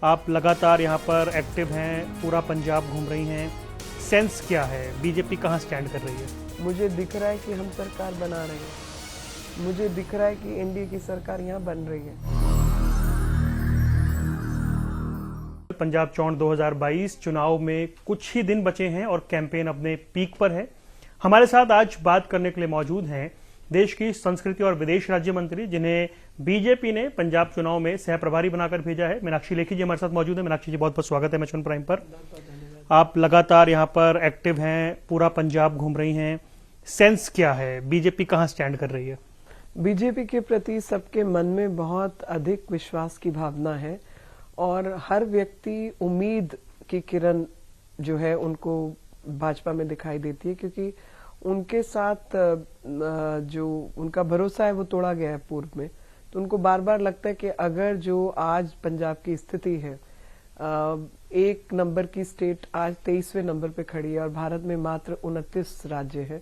आप लगातार यहाँ पर एक्टिव हैं, पूरा पंजाब घूम रही हैं। सेंस क्या है, बीजेपी कहाँ स्टैंड कर रही है? मुझे दिख रहा है कि हम सरकार बना रहे हैं। मुझे दिख रहा है कि एनडीए की सरकार यहाँ बन रही है। पंजाब चौड़ 2022 चुनाव में कुछ ही दिन बचे हैं और कैंपेन अपने पीक पर है। हमारे साथ आज बात करने के लिए मौजूद हैं देश की संस्कृति और विदेश राज्य मंत्री, जिन्हें बीजेपी ने पंजाब चुनाव में सह प्रभारी बनाकर भेजा है। मीनाक्षी लेखी जी हमारे साथ मौजूद है। मीनाक्षी जी, बहुत बहुत स्वागत है मैच प्राइम पर। आप लगातार यहाँ पर एक्टिव हैं, पूरा पंजाब घूम रही हैं। सेंस क्या है, बीजेपी कहाँ स्टैंड कर रही है? बीजेपी के प्रति सबके मन में बहुत अधिक विश्वास की भावना है और हर व्यक्ति उम्मीद की किरण जो है उनको भाजपा में दिखाई देती है, क्योंकि उनके साथ जो उनका भरोसा है वो तोड़ा गया है पूर्व में। तो उनको बार बार लगता है कि अगर जो आज पंजाब की स्थिति है, एक नंबर की स्टेट आज 23वें नंबर पे खड़ी है और भारत में मात्र 29 राज्य है,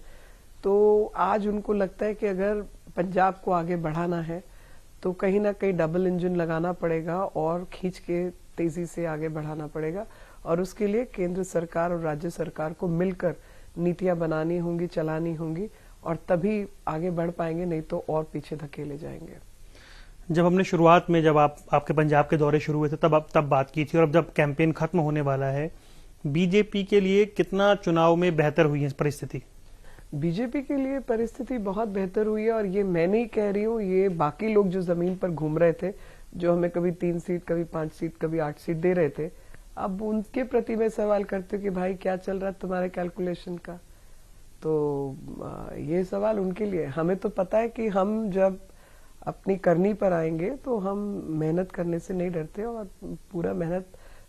तो आज उनको लगता है कि अगर पंजाब को आगे बढ़ाना है तो कहीं ना कहीं डबल इंजन लगाना पड़ेगा और खींच के तेजी से आगे बढ़ाना पड़ेगा। और उसके लिए केंद्र सरकार और राज्य सरकार को मिलकर नीतियां बनानी होंगी, चलानी होंगी, और तभी आगे बढ़ पाएंगे, नहीं तो और पीछे धकेले जाएंगे। जब हमने शुरुआत में जब आपके पंजाब के दौरे शुरू हुए थे तब बात की थी, और अब जब कैंपेन खत्म होने वाला है, बीजेपी के लिए कितना चुनाव में बेहतर हुई है परिस्थिति? बीजेपी के लिए परिस्थिति बहुत बेहतर हुई है, और ये मैं नहीं कह रही हूँ, ये बाकी लोग जो जमीन पर घूम रहे थे, जो हमें कभी 3 सीट, कभी 5 सीट, कभी 8 सीट दे रहे थे, अब उनके प्रति मैं सवाल करती हूँ कि भाई क्या चल रहा है तुम्हारे कैलकुलेशन का। तो ये सवाल उनके लिए। हमें तो पता है कि हम जब अपनी करनी पर आएंगे तो हम मेहनत करने से नहीं डरते और पूरा मेहनत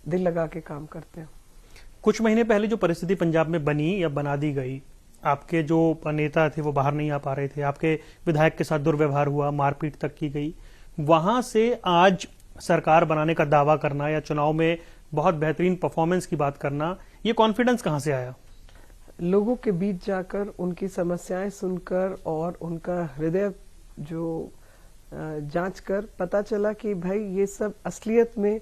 दिल लगा के काम करते हैं। कुछ महीने पहले जो परिस्थिति पंजाब में बनी या बना दी गई, आपके जो नेता थे वो बाहर नहीं आ पा रहे थे, आपके विधायक के साथ दुर्व्यवहार हुआ, मारपीट तक की गई, वहां से आज सरकार बनाने का दावा करना या चुनाव में बहुत बेहतरीन परफॉर्मेंस की बात करना, ये कॉन्फिडेंस कहां से आया? लोगों के बीच जाकर उनकी समस्याएं सुनकर और उनका हृदय जो जांच कर पता चला कि भाई ये सब असलियत में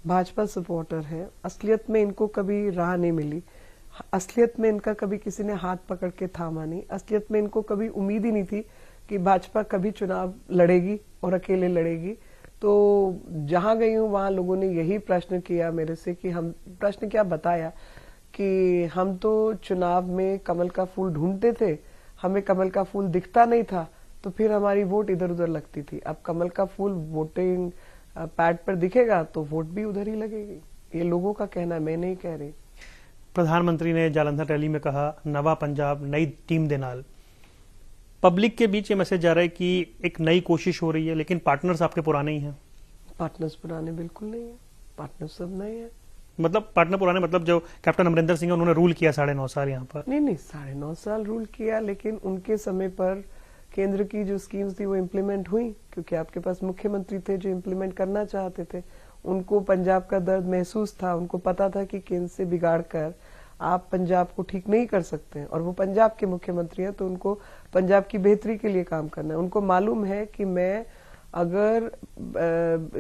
भाजपा सपोर्टर है। असलियत में इनको कभी राह नहीं मिली, असलियत में इनका कभी किसी ने हाथ पकड़ के थामा नहीं, असलियत में इनको कभी उम्मीद ही नहीं थी कि भाजपा कभी चुनाव लड़ेगी और अकेले लड़ेगी। तो जहां गई हूं वहां लोगों ने यही प्रश्न किया मेरे से कि हम प्रश्न क्या बताया कि हम तो चुनाव में कमल का फूल ढूंढते थे, हमें कमल का फूल दिखता नहीं था, तो फिर हमारी वोट इधर उधर लगती थी। अब कमल का फूल वोटिंग पैड पर दिखेगा तो वोट भी उधर ही लगेगी। ये लोगों का कहना है, मैं नहीं कह रही। प्रधानमंत्री ने जालंधर रैली में कहा, नवा पंजाब नई टीम दे नाल। पब्लिक के बीच ये मैसेज जा रहा है कि एक नई कोशिश हो रही है, लेकिन पार्टनर्स आपके पुराने ही हैं। पार्टनर्स पुराने बिल्कुल नहीं है, पार्टनर्स सब नए हैं। मतलब पार्टनर पुराने, मतलब जो कैप्टन अमरिंदर सिंह है उन्होंने रूल किया 9.5 साल यहाँ पर। नहीं 9.5 साल रूल किया, लेकिन उनके समय पर केंद्र की जो स्कीम्स थी वो इम्प्लीमेंट हुई, क्योंकि आपके पास मुख्यमंत्री थे जो इम्प्लीमेंट करना चाहते थे। उनको पंजाब का दर्द महसूस था, उनको पता था कि केंद्र से बिगाड़ कर आप पंजाब को ठीक नहीं कर सकते हैं, और वो पंजाब के मुख्यमंत्री हैं तो उनको पंजाब की बेहतरी के लिए काम करना है। उनको मालूम है कि मैं अगर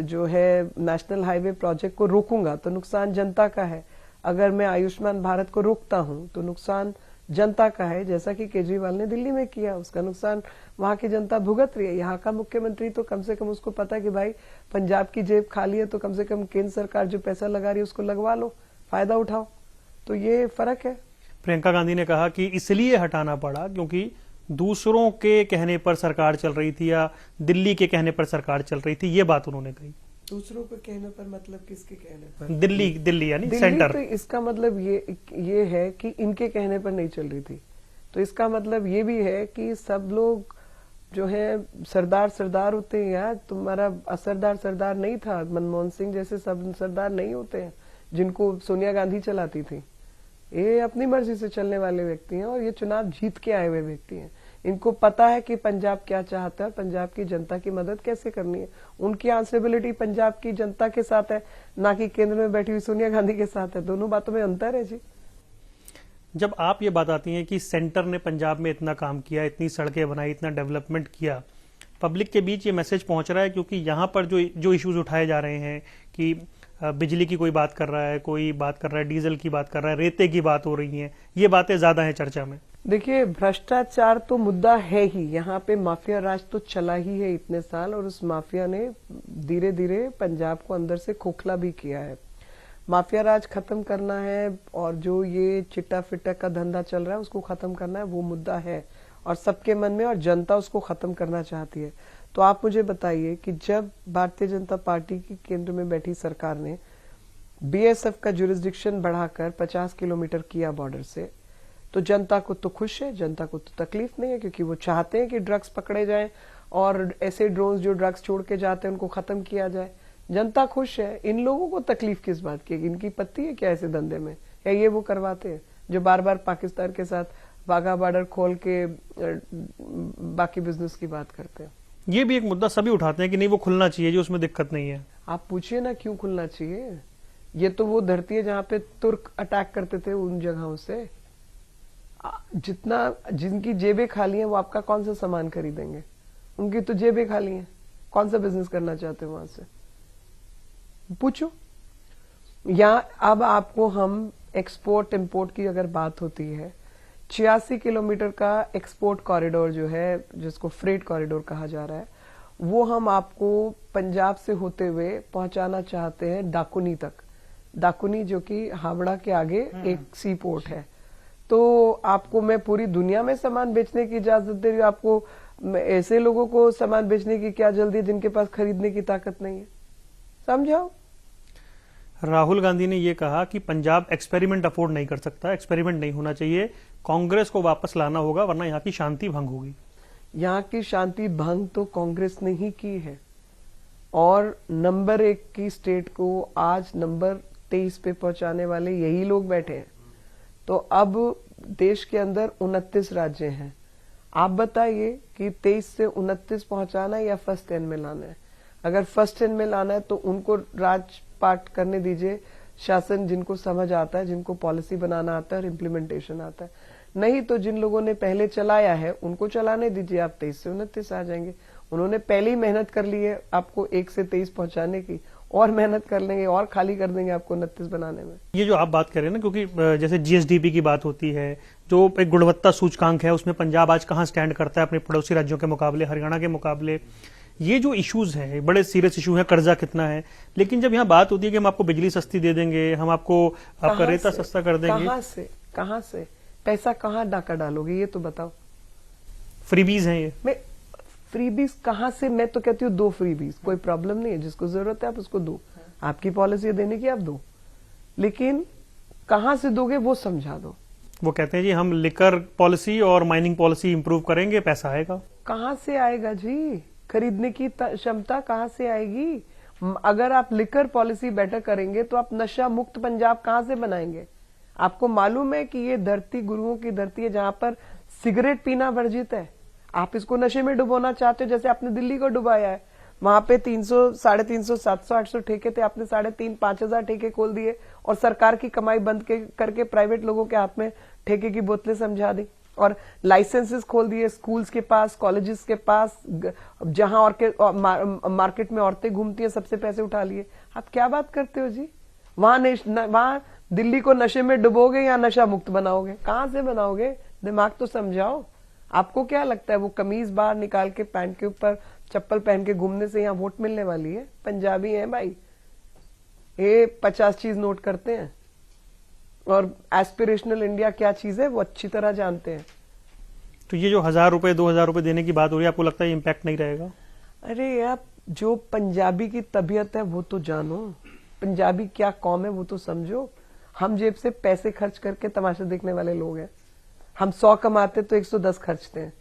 जो है नेशनल हाईवे प्रोजेक्ट को रोकूंगा तो नुकसान जनता का है, अगर मैं आयुष्मान भारत को रोकता हूं तो नुकसान जनता का है, जैसा कि केजरीवाल ने दिल्ली में किया, उसका नुकसान वहां की जनता भुगत रही है। यहाँ का मुख्यमंत्री तो कम से कम उसको पता है कि भाई पंजाब की जेब खाली है, तो कम से कम केंद्र सरकार जो पैसा लगा रही है उसको लगवा लो, फायदा उठाओ। तो ये फर्क है। प्रियंका गांधी ने कहा कि इसलिए हटाना पड़ा क्योंकि दूसरों के कहने पर सरकार चल रही थी या दिल्ली के कहने पर सरकार चल रही थी, ये बात उन्होंने कही। दूसरों के कहने पर मतलब किसके कहने पर? दिल्ली यानी सेंटर। तो इसका मतलब ये है कि इनके कहने पर नहीं चल रही थी, तो इसका मतलब ये भी है कि सब लोग जो है सरदार होते हैं यार। तुम्हारा असरदार सरदार नहीं था, मनमोहन सिंह जैसे सब सरदार नहीं होते हैं जिनको सोनिया गांधी चलाती थी। ये अपनी मर्जी से चलने वाले व्यक्ति हैं और ये चुनाव जीत के आए हुए व्यक्ति हैं। इनको पता है कि पंजाब क्या चाहता है, पंजाब की जनता की मदद कैसे करनी है। उनकी आंसरेबिलिटी पंजाब की जनता के साथ है, ना कि केंद्र में बैठी हुई सोनिया गांधी के साथ है। दोनों बातों में अंतर है जी। जब आप ये बात आती है कि सेंटर ने पंजाब में इतना काम किया, इतनी सड़कें बनाई, इतना डेवलपमेंट किया, पब्लिक के बीच ये मैसेज पहुंच रहा है, क्योंकि यहाँ पर जो इश्यूज उठाए जा रहे हैं कि बिजली की कोई बात कर रहा है, कोई बात कर रहा है डीजल की बात कर रहा है, रेते की बात हो रही है, ये बातें ज्यादा हैं चर्चा में। देखिए, भ्रष्टाचार तो मुद्दा है ही, यहाँ पे माफिया राज तो चला ही है इतने साल, और उस माफिया ने धीरे धीरे पंजाब को अंदर से खोखला भी किया है। माफिया राज खत्म करना है, और जो ये चिट्टा फिट्टा का धंधा चल रहा है उसको खत्म करना है, वो मुद्दा है और सबके मन में, और जनता उसको खत्म करना चाहती है। तो आप मुझे बताइए कि जब भारतीय जनता पार्टी की केंद्र में बैठी सरकार ने बीएसएफ का जुरिस्डिक्शन बढ़ाकर 50 किलोमीटर किया बॉर्डर से, तो जनता को तो खुश है, जनता को तो तकलीफ नहीं है, क्योंकि वो चाहते हैं कि ड्रग्स पकड़े जाएं और ऐसे ड्रोन्स जो ड्रग्स छोड़ के जाते हैं उनको खत्म किया जाए। जनता खुश है, इन लोगों को तकलीफ किस बात की? इनकी पत्ती है क्या ऐसे धंधे में? या ये वो करवाते हैं जो बार बार पाकिस्तान के साथ वाघा बॉर्डर खोल के बाकी बिजनेस की बात करते हैं। ये भी एक मुद्दा सभी उठाते हैं कि नहीं वो खुलना चाहिए, जो उसमें दिक्कत नहीं है। आप पूछिए ना क्यों खुलना चाहिए? ये तो वो धरती है जहाँ पे तुर्क अटैक करते थे, उन जगहों से जितना जिनकी जेबें खाली हैं वो आपका कौन सा सामान खरीदेंगे? उनकी तो जेबें खाली हैं, कौन सा बिजनेस करना चाहते हैं वहां से? पूछो। या अब आपको हम एक्सपोर्ट इंपोर्ट की अगर बात होती है, 86 किलोमीटर का एक्सपोर्ट कॉरिडोर जो है, जिसको फ्रेट कॉरिडोर कहा जा रहा है, वो हम आपको पंजाब से होते हुए पहुंचाना चाहते हैं डाकुनी तक। डाकुनी जो कि हावड़ा के आगे एक सी पोर्ट है। तो आपको मैं पूरी दुनिया में सामान बेचने की इजाजत दे रही हूँ, आपको ऐसे लोगों को सामान बेचने की क्या जल्दी है जिनके पास खरीदने की ताकत नहीं है? समझाओ। राहुल गांधी ने यह कहा कि पंजाब एक्सपेरिमेंट अफोर्ड नहीं कर सकता, एक्सपेरिमेंट नहीं होना चाहिए, कांग्रेस को वापस लाना होगा वरना यहाँ की शांति भंग होगी। यहाँ की शांति भंग तो कांग्रेस ने ही की है, और नंबर 1 की स्टेट को आज नंबर 23 पे पहुंचाने वाले यही लोग बैठे हैं। तो अब देश के अंदर 29 राज्य हैं। आप बताइए कि 23 से 29 पहुंचाना है या फर्स्ट 10 में लाना है? अगर फर्स्ट 10 में लाना है तो उनको राजपाट करने दीजिए, शासन जिनको समझ आता है, जिनको पॉलिसी बनाना आता है और इम्प्लीमेंटेशन आता है। नहीं तो जिन लोगों ने पहले चलाया है उनको चलाने दीजिए, आप 23 से 29 आ जाएंगे। उन्होंने पहले ही मेहनत कर ली है आपको 1 से 23 पहुंचाने की, और मेहनत कर लेंगे और खाली कर देंगे आपको 29 बनाने में। ये जो आप बात कर रहे हैं ना, क्योंकि जैसे जीएसडीपी की बात होती है, जो एक गुणवत्ता सूचकांक है, उसमें पंजाब आज कहाँ स्टैंड करता है अपने पड़ोसी राज्यों के मुकाबले, हरियाणा के मुकाबले। ये जो इश्यूज हैं, बड़े सीरियस इशू है, कर्जा कितना है, लेकिन जब यहाँ बात होती है कि हम आपको बिजली सस्ती दे देंगे, हम आपको आपका रेता सस्ता कर देंगे, कहाँ से पैसा कहाँ डाका डालोगे ये तो बताओ। फ्रीबीज हैं ये। मैं फ्रीबीज कहाँ से? मैं तो कहती हूँ 2 फ्रीबीज, कोई प्रॉब्लम नहीं है, जिसको जरूरत है आप उसको दो, आपकी पॉलिसी है देने की, आप दो, लेकिन कहाँ से दोगे वो समझा दो। वो कहते हैं जी हम लिकर पॉलिसी और माइनिंग पॉलिसी इंप्रूव करेंगे, पैसा आएगा। कहाँ से आएगा जी? खरीदने की क्षमता कहाँ से आएगी? अगर आप लिकर पॉलिसी बेटर करेंगे तो आप नशा मुक्त पंजाब कहाँ से बनाएंगे? आपको मालूम है कि ये धरती गुरुओं की धरती है जहां पर सिगरेट पीना वर्जित है। आप इसको नशे में डुबोना चाहते हो, जैसे आपने दिल्ली को डुबाया है। वहां पे 300, 350, 700, 800 ठेके थे, आपने 3,500-5,000 ठेके खोल दिए और सरकार की कमाई बंद करके प्राइवेट लोगों के हाथ में ठेके की बोतलें समझा दी, और लाइसेंसेस खोल दिए स्कूल्स के पास, कॉलेजेस के पास, जहां मार्केट में औरतें घूमती हैं, सबसे पैसे उठा लिए। आप क्या बात करते हो जी? वहां दिल्ली को नशे में डुबोगे या नशा मुक्त बनाओगे? कहां से बनाओगे? दिमाग तो समझाओ। आपको क्या लगता है वो कमीज बाहर निकाल के पैंट के ऊपर चप्पल पहन के घूमने से यहाँ वोट मिलने वाली है? पंजाबी हैं भाई, ये 50 चीज नोट करते हैं, और एस्पिरेशनल इंडिया क्या चीज है वो अच्छी तरह जानते हैं। तो ये जो 1,000 रुपए 2,000 रुपए देने की बात हो रही है, आपको लगता है इम्पैक्ट नहीं रहेगा? अरे यार, जो पंजाबी की तबीयत है वो तो जानो, पंजाबी क्या कौम है वो तो समझो। हम जेब से पैसे खर्च करके तमाशा देखने वाले लोग हैं। हम 100 कमाते तो 110 खर्चते हैं।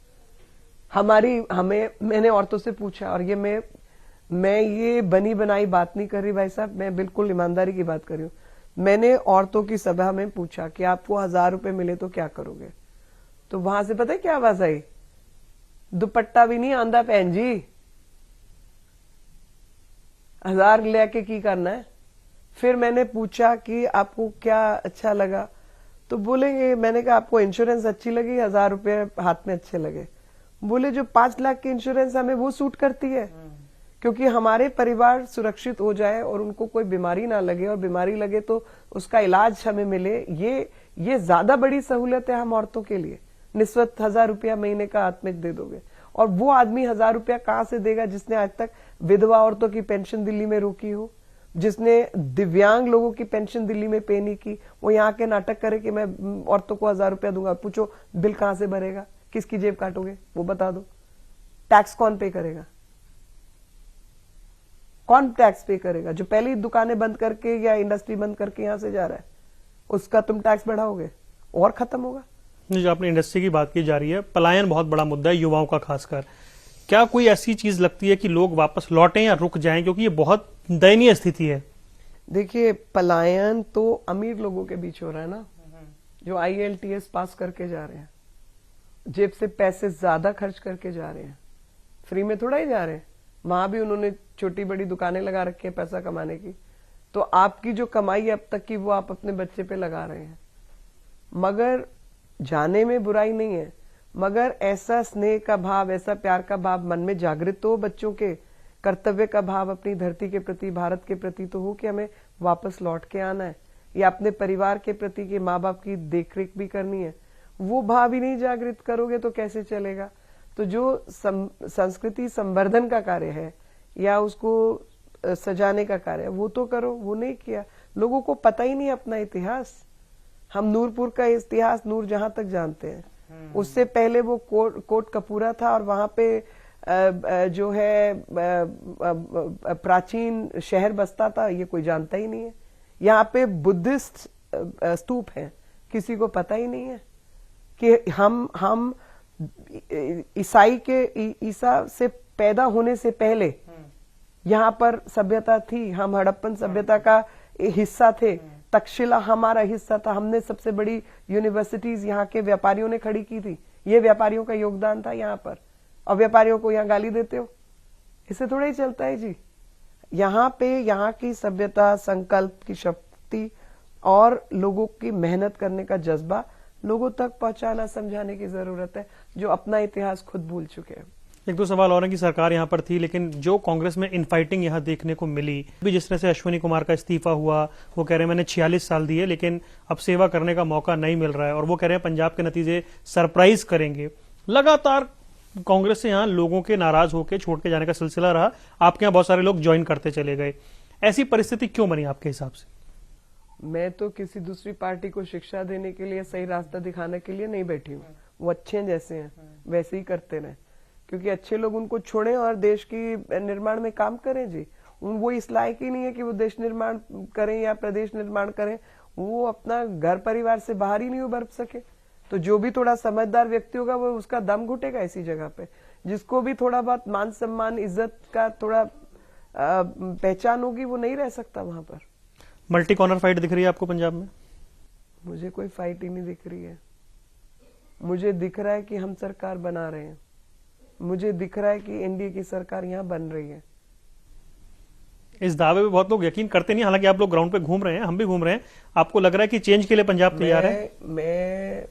मैंने औरतों से पूछा, और ये मैं ये बनी बनाई बात नहीं कर रही भाई साहब, मैं बिल्कुल ईमानदारी की बात कर रही हूँ। मैंने औरतों की सभा में पूछा कि आपको 1,000 रुपए मिले तो क्या करोगे? तो वहां से पता है क्या आवाज आई? दुपट्टा भी नहीं आंदा भैन जी, 1,000 लेके की करना है? फिर मैंने पूछा कि आपको क्या अच्छा लगा, तो बोलेंगे, मैंने कहा आपको इंश्योरेंस अच्छी लगी, 1,000 रुपए हाथ में अच्छे लगे? बोले जो 5 लाख की इंश्योरेंस हमें वो सूट करती है, क्योंकि हमारे परिवार सुरक्षित हो जाए और उनको कोई बीमारी ना लगे, और बीमारी लगे तो उसका इलाज हमें मिले, ये ज्यादा बड़ी सहूलियत है हम औरतों के लिए। निस्वत 1000 रुपया महीने का आत्मिक दे दोगे, और वो आदमी 1000 रुपया कहां से देगा जिसने आज तक विधवा औरतों की पेंशन दिल्ली में रोकी हो, जिसने दिव्यांग लोगों की पेंशन दिल्ली में पे नहीं की। वो यहाँ के नाटक करे कि मैं औरतों को 1000 रुपया दूंगा। पूछो बिल कहां से भरेगा, किसकी जेब काटोगे, वो बता दो। टैक्स कौन पे करेगा, कौन टैक्स पे करेगा? जो पहले ही दुकानें बंद करके या इंडस्ट्री बंद करके यहां से जा रहा है, उसका तुम टैक्स बढ़ाओगे और खत्म होगा। जो आपने इंडस्ट्री की बात की जा रही है, पलायन बहुत बड़ा मुद्दा है युवाओं का खासकर। क्या कोई ऐसी चीज लगती है कि लोग वापस लौटें या रुक जाएं, क्योंकि ये बहुत दयनीय स्थिति है? देखिए, पलायन तो अमीर लोगों के बीच हो रहा है ना, जो IELTS पास करके जा रहे हैं, जेब से पैसे ज्यादा खर्च करके जा रहे हैं, फ्री में थोड़ा ही जा रहे हैं। वहां भी उन्होंने छोटी बड़ी दुकानें लगा रखी है पैसा कमाने की। तो आपकी जो कमाई है अब तक की, वो आप अपने बच्चे पे लगा रहे हैं। मगर जाने में बुराई नहीं है, मगर ऐसा स्नेह का भाव, ऐसा प्यार का भाव मन में जागृत तो हो, बच्चों के कर्तव्य का भाव अपनी धरती के प्रति, भारत के प्रति तो हो कि हमें वापस लौट के आना है, या अपने परिवार के प्रति कि माँ बाप की देखरेख भी करनी है। वो भाव ही नहीं जागृत करोगे तो कैसे चलेगा? तो जो संस्कृति संवर्धन का कार्य है या उसको सजाने का कार्य है, वो तो करो। वो नहीं किया। लोगों को पता ही नहीं अपना इतिहास। हम नूरपुर का इतिहास नूर जहां तक जानते हैं, उससे पहले वो कोट कपूरा था, और वहां पे जो है प्राचीन शहर बसता था, ये कोई जानता ही नहीं है। यहाँ पे बुद्धिस्ट स्तूप है, किसी को पता ही नहीं है कि हम ईसा से पैदा होने से पहले यहाँ पर सभ्यता थी। हम हड़प्पन सभ्यता का हिस्सा थे। तक्षशिला हमारा हिस्सा था। हमने सबसे बड़ी यूनिवर्सिटीज यहाँ के व्यापारियों ने खड़ी की थी। ये व्यापारियों का योगदान था यहाँ पर, और व्यापारियों को यहाँ गाली देते हो? इससे थोड़ा ही चलता है जी। यहाँ पे यहाँ की सभ्यता, संकल्प की शक्ति और लोगों की मेहनत करने का जज्बा लोगों तक पहुंचाना, समझाने की जरूरत है, जो अपना इतिहास खुद भूल चुके हैं। एक दो सवाल और है कि सरकार यहाँ पर थी, लेकिन जो कांग्रेस में इनफाइटिंग यहाँ देखने को मिली, भी जिस तरह से अश्विनी कुमार का इस्तीफा हुआ, वो कह रहे हैं मैंने 46 साल दिए लेकिन अब सेवा करने का मौका नहीं मिल रहा है, और वो कह रहे हैं पंजाब के नतीजे सरप्राइज करेंगे। लगातार कांग्रेस से यहाँ लोगों के नाराज होकर छोड़ के जाने का सिलसिला रहा। आपके यहाँ बहुत सारे लोग ज्वाइन करते चले गए। ऐसी परिस्थिति क्यों बनी आपके हिसाब से? मैं तो किसी दूसरी पार्टी को शिक्षा देने के लिए, सही रास्ता दिखाने के लिए नहीं बैठी हूँ। वो अच्छे जैसे हैं वैसे ही करते रहे, क्योंकि अच्छे लोग उनको छोड़ें और देश की निर्माण में काम करें जी। वो इस लायक ही नहीं है कि वो देश निर्माण करें या प्रदेश निर्माण करें। वो अपना घर परिवार से बाहर ही नहीं उभर सके। तो जो भी थोड़ा समझदार व्यक्ति होगा वो उसका दम घुटेगा इसी जगह पे। जिसको भी थोड़ा बहुत मान सम्मान, इज्जत का थोड़ा पहचान होगी, वो नहीं रह सकता वहां पर। मल्टी कॉर्नर फाइट दिख रही है आपको पंजाब में? मुझे कोई फाइट ही नहीं दिख रही है। मुझे दिख रहा है कि हम सरकार बना रहे हैं। मुझे दिख रहा है कि एनडीए की सरकार यहाँ बन रही है। इस दावे पे बहुत लोग यकीन करते नहीं, हालांकि आप लोग ग्राउंड पे घूम रहे हैं, हम भी घूम रहे हैं। आपको लग रहा है कि चेंज के लिए पंजाब तैयार है? मैं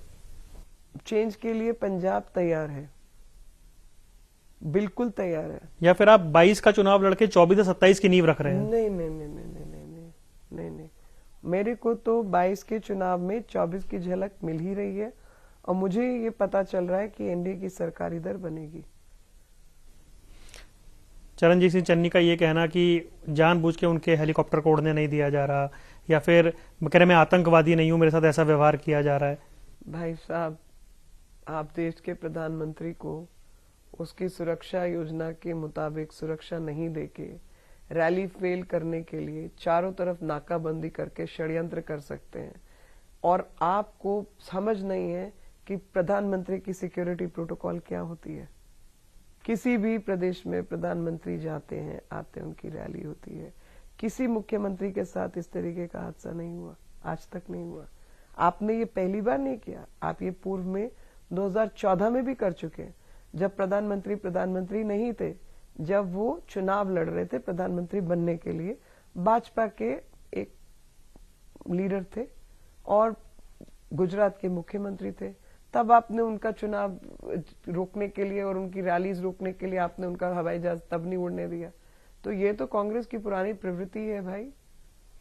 चेंज के लिए पंजाब तैयार है, बिल्कुल तैयार है। या फिर आप 22 का चुनाव लड़के 24 से 27 की नींव रख रहे हैं? नहीं नहीं नहीं नहीं नहीं नहीं नहीं नहीं, मेरे को तो 22 के चुनाव में 24 की झलक मिल ही रही है, और मुझे ये पता चल रहा है कि एनडीए की सरकार इधर बनेगी। चरणजीत सिंह चन्नी का ये कहना कि जानबूझ के उनके हेलीकॉप्टर को उड़ने नहीं दिया जा रहा, या फिर कह रहे मैं आतंकवादी नहीं हूं, मेरे साथ ऐसा व्यवहार किया जा रहा है। भाई साहब, आप देश के प्रधानमंत्री को उसकी सुरक्षा योजना के मुताबिक सुरक्षा नहीं देके रैली फेल करने के लिए चारों तरफ नाकाबंदी करके षड्यंत्र कर सकते हैं, और आपको समझ नहीं है कि प्रधानमंत्री की सिक्योरिटी प्रोटोकॉल क्या होती है। किसी भी प्रदेश में प्रधानमंत्री जाते हैं, आते हैं, उनकी रैली होती है। किसी मुख्यमंत्री के साथ इस तरीके का हादसा नहीं हुआ, आज तक नहीं हुआ। आपने ये पहली बार नहीं किया, आप ये पूर्व में 2014 में भी कर चुके हैं, जब प्रधानमंत्री नहीं थे, जब वो चुनाव लड़ रहे थे प्रधानमंत्री बनने के लिए। भाजपा के एक लीडर थे और गुजरात के मुख्यमंत्री थे। तब आपने उनका चुनाव रोकने के लिए और उनकी रैलीज रोकने के लिए आपने उनका हवाई जहाज तब नहीं उड़ने दिया। तो ये तो कांग्रेस की पुरानी प्रवृत्ति है भाई।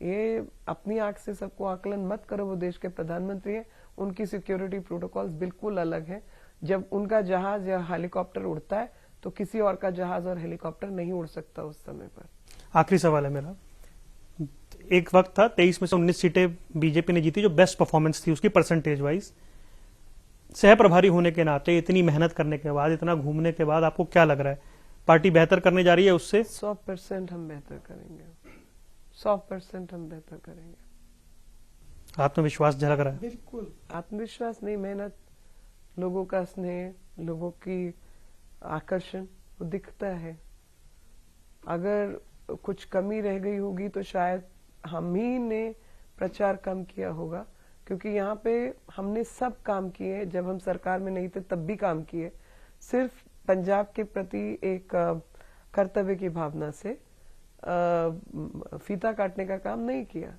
ये अपनी आंख से सबको आकलन मत करो। वो देश के प्रधानमंत्री हैं, उनकी सिक्योरिटी प्रोटोकॉल्स बिल्कुल अलग हैं। जब उनका जहाज या हेलीकॉप्टर उड़ता है तो किसी और का जहाज और हेलीकॉप्टर नहीं उड़ सकता उस समय पर। आखिरी सवाल है मेरा, एक वक्त था 23 में से 19 सीटें बीजेपी ने जीती, जो बेस्ट परफॉर्मेंस थी उसकी परसेंटेज वाइज। सह प्रभारी होने के नाते इतनी मेहनत करने के बाद, इतना घूमने के बाद आपको क्या लग रहा है, पार्टी बेहतर करने जा रही है उससे? 100% हम बेहतर करेंगे, 100% हम बेहतर करेंगे। आत्मविश्वास झलक रहा है? बिल्कुल आत्मविश्वास नहीं, मेहनत, लोगों का स्नेह, लोगों की आकर्षण वो दिखता है। अगर कुछ कमी रह गई होगी तो शायद हम ही ने प्रचार कम किया होगा, क्योंकि यहाँ पे हमने सब काम किए। जब हम सरकार में नहीं थे तब भी काम किए, सिर्फ पंजाब के प्रति एक कर्तव्य की भावना से फीता काटने का काम नहीं किया।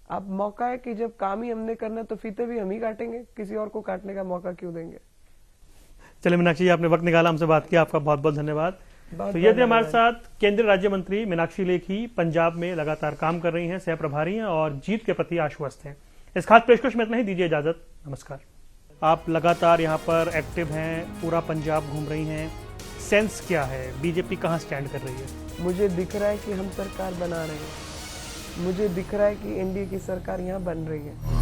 अब मौका है कि जब काम ही हमने करना तो फीते भी हम ही काटेंगे, किसी और को काटने का मौका क्यों देंगे। चलिए मीनाक्षी जी, आपने वक्त निकाला, हमसे बात किया, आपका बहुत बहुत धन्यवाद। तो ये थे हमारे साथ केंद्रीय राज्य मंत्री मीनाक्षी लेखी, पंजाब में लगातार काम कर रही हैं, सह प्रभारी हैं और जीत के प्रति आश्वस्त हैं। इस खास पेशकश में इतना ही, दीजिए इजाजत, नमस्कार। आप लगातार यहाँ पर एक्टिव हैं, पूरा पंजाब घूम रही हैं, सेंस क्या है, बीजेपी कहाँ स्टैंड कर रही है? मुझे दिख रहा है कि हम सरकार बना रहे हैं, मुझे दिख रहा है कि एनडीए की सरकार यहाँ बन रही है।